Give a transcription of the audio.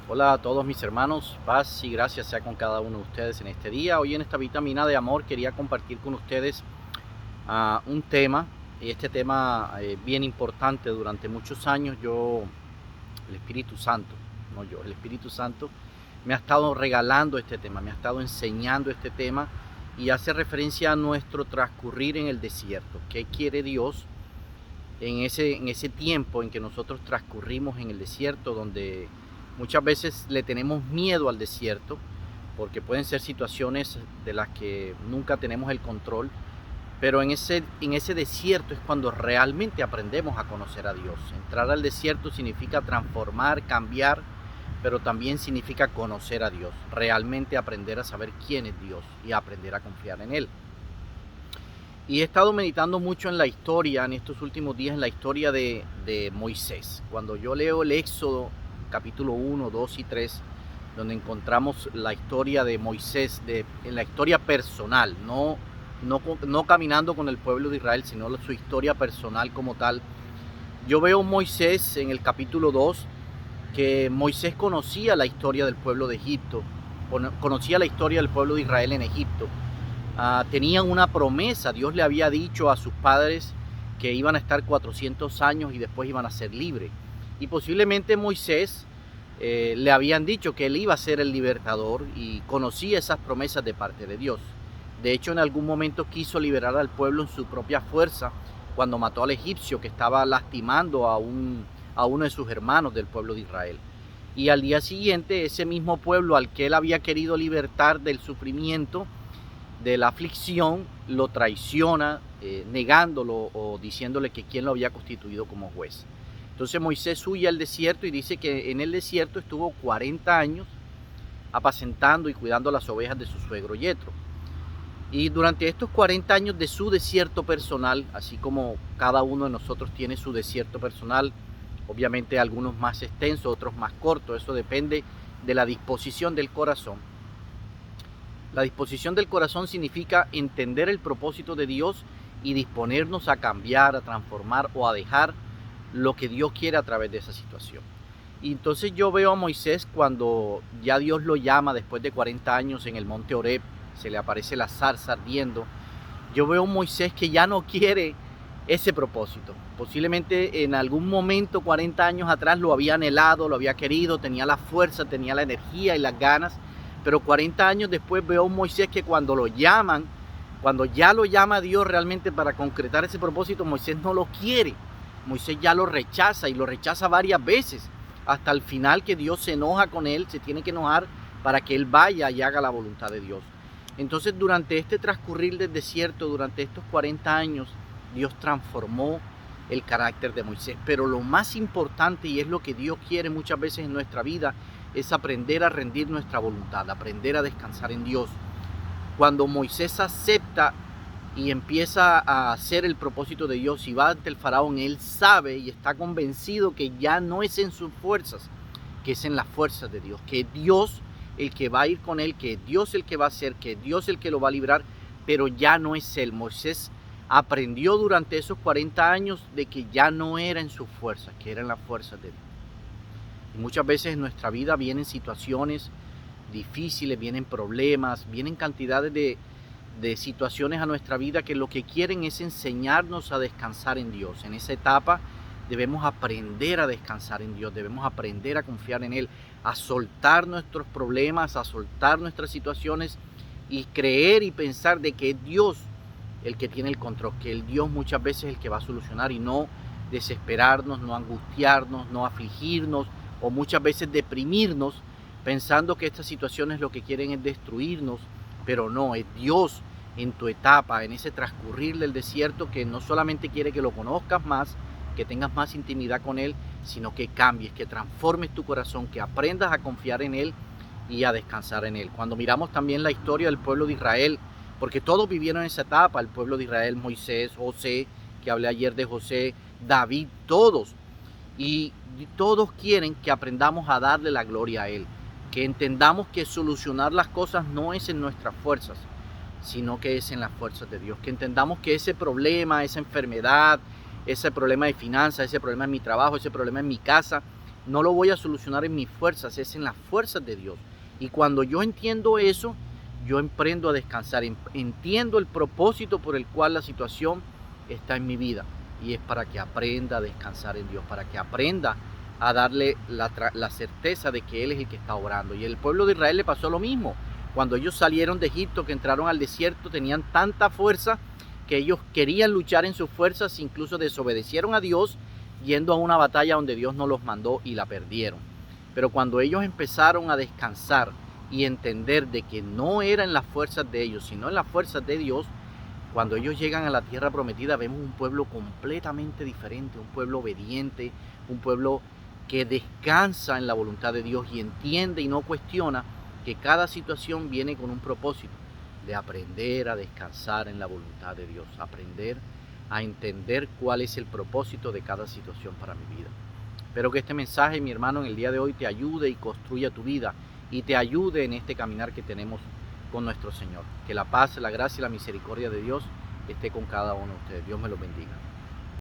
Hola a todos mis hermanos, paz y gracia sea con cada uno de ustedes en este día. Hoy en esta vitamina de amor quería compartir con ustedes un tema, y este tema bien importante. Durante muchos años el Espíritu Santo, no yo, el Espíritu Santo me ha estado regalando este tema, me ha estado enseñando este tema y hace referencia a nuestro transcurrir en el desierto. ¿Qué quiere Dios en ese tiempo en que nosotros transcurrimos en el desierto, donde muchas veces le tenemos miedo al desierto, porque pueden ser situaciones de las que nunca tenemos el control, pero en ese desierto es cuando realmente aprendemos a conocer a Dios. Entrar al desierto significa transformar, cambiar, pero también significa conocer a Dios, realmente aprender a saber quién es Dios y aprender a confiar en Él. Y he estado meditando mucho en la historia, en estos últimos días, en la historia de Moisés. Cuando yo leo el Éxodo, capítulo 1, 2 y 3, donde encontramos la historia de Moisés, en la historia personal, no caminando con el pueblo de Israel, sino su historia personal como tal. Yo veo Moisés en el capítulo 2, que Moisés conocía la historia del pueblo de Egipto, conocía la historia del pueblo de Israel en Egipto. Tenían una promesa. Dios le había dicho a sus padres que iban a estar 400 años y después iban a ser libres. Y posiblemente Moisés le habían dicho que él iba a ser el libertador y conocía esas promesas de parte de Dios. De hecho, en algún momento quiso liberar al pueblo en su propia fuerza cuando mató al egipcio que estaba lastimando a uno de sus hermanos del pueblo de Israel. Y al día siguiente, ese mismo pueblo al que él había querido libertar del sufrimiento, de la aflicción, lo traiciona, negándolo o diciéndole que quién lo había constituido como juez. Entonces Moisés huye al desierto y dice que en el desierto estuvo 40 años apacentando y cuidando las ovejas de su suegro Yetro. Y durante estos 40 años de su desierto personal, así como cada uno de nosotros tiene su desierto personal, obviamente algunos más extensos, otros más cortos, eso depende de la disposición del corazón. La disposición del corazón significa entender el propósito de Dios y disponernos a cambiar, a transformar o a dejar lo que Dios quiere a través de esa situación. Y entonces yo veo a Moisés cuando ya Dios lo llama después de 40 años en el monte Horeb, se le aparece la zarza ardiendo. Yo veo a un Moisés que ya no quiere ese propósito. Posiblemente en algún momento 40 años atrás lo había anhelado, lo había querido, tenía la fuerza, tenía la energía y las ganas, pero 40 años después veo a un Moisés que cuando lo llaman, cuando ya lo llama Dios realmente para concretar ese propósito, Moisés no lo quiere. Moisés ya lo rechaza y lo rechaza varias veces, hasta el final que Dios se enoja con él, se tiene que enojar para que él vaya y haga la voluntad de Dios. Entonces durante este transcurrir del desierto, durante estos 40 años, Dios transformó el carácter de Moisés. Pero lo más importante, y es lo que Dios quiere muchas veces en nuestra vida, es aprender a rendir nuestra voluntad, aprender a descansar en Dios. Cuando Moisés acepta y empieza a hacer el propósito de Dios y va ante el faraón, él sabe y está convencido que ya no es en sus fuerzas, que es en las fuerzas de Dios, que Dios el que va a ir con él, que Dios el que va a hacer, que Dios el que lo va a librar, pero ya no es él. Moisés aprendió durante esos 40 años de que ya no era en sus fuerzas, que eran las fuerzas de Dios. Y muchas veces en nuestra vida vienen situaciones difíciles, vienen problemas, vienen cantidades de situaciones a nuestra vida que lo que quieren es enseñarnos a descansar en Dios. En esa etapa debemos aprender a descansar en Dios, debemos aprender a confiar en Él, a soltar nuestros problemas, a soltar nuestras situaciones y creer y pensar de que es Dios el que tiene el control, que el Dios muchas veces es el que va a solucionar y no desesperarnos, no angustiarnos, no afligirnos o muchas veces deprimirnos pensando que estas situaciones lo que quieren es destruirnos, pero no, es Dios en tu etapa, en ese transcurrir del desierto que no solamente quiere que lo conozcas más, que tengas más intimidad con Él, sino que cambies, que transformes tu corazón, que aprendas a confiar en Él y a descansar en Él. Cuando miramos también la historia del pueblo de Israel, porque todos vivieron esa etapa, el pueblo de Israel, Moisés, José, que hablé ayer de José, David, todos. Y todos quieren que aprendamos a darle la gloria a Él, que entendamos que solucionar las cosas no es en nuestras fuerzas, sino que es en las fuerzas de Dios, que entendamos que ese problema, esa enfermedad, ese problema de finanzas, ese problema en mi trabajo, ese problema en mi casa, no lo voy a solucionar en mis fuerzas, es en las fuerzas de Dios. Y cuando yo entiendo eso, yo emprendo a descansar, entiendo el propósito por el cual la situación está en mi vida. Y es para que aprenda a descansar en Dios, para que aprenda a darle la certeza de que Él es el que está obrando. Y el pueblo de Israel le pasó lo mismo. Cuando ellos salieron de Egipto, que entraron al desierto, tenían tanta fuerza que ellos querían luchar en sus fuerzas, incluso desobedecieron a Dios, yendo a una batalla donde Dios no los mandó y la perdieron. Pero cuando ellos empezaron a descansar y entender de que no era en las fuerzas de ellos, sino en las fuerzas de Dios, cuando ellos llegan a la tierra prometida, vemos un pueblo completamente diferente, un pueblo obediente, un pueblo que descansa en la voluntad de Dios y entiende y no cuestiona que cada situación viene con un propósito de aprender a descansar en la voluntad de Dios, aprender a entender cuál es el propósito de cada situación para mi vida. Espero que este mensaje, mi hermano, en el día de hoy te ayude y construya tu vida y te ayude en este caminar que tenemos con nuestro Señor. Que la paz, la gracia y la misericordia de Dios esté con cada uno de ustedes. Dios me los bendiga.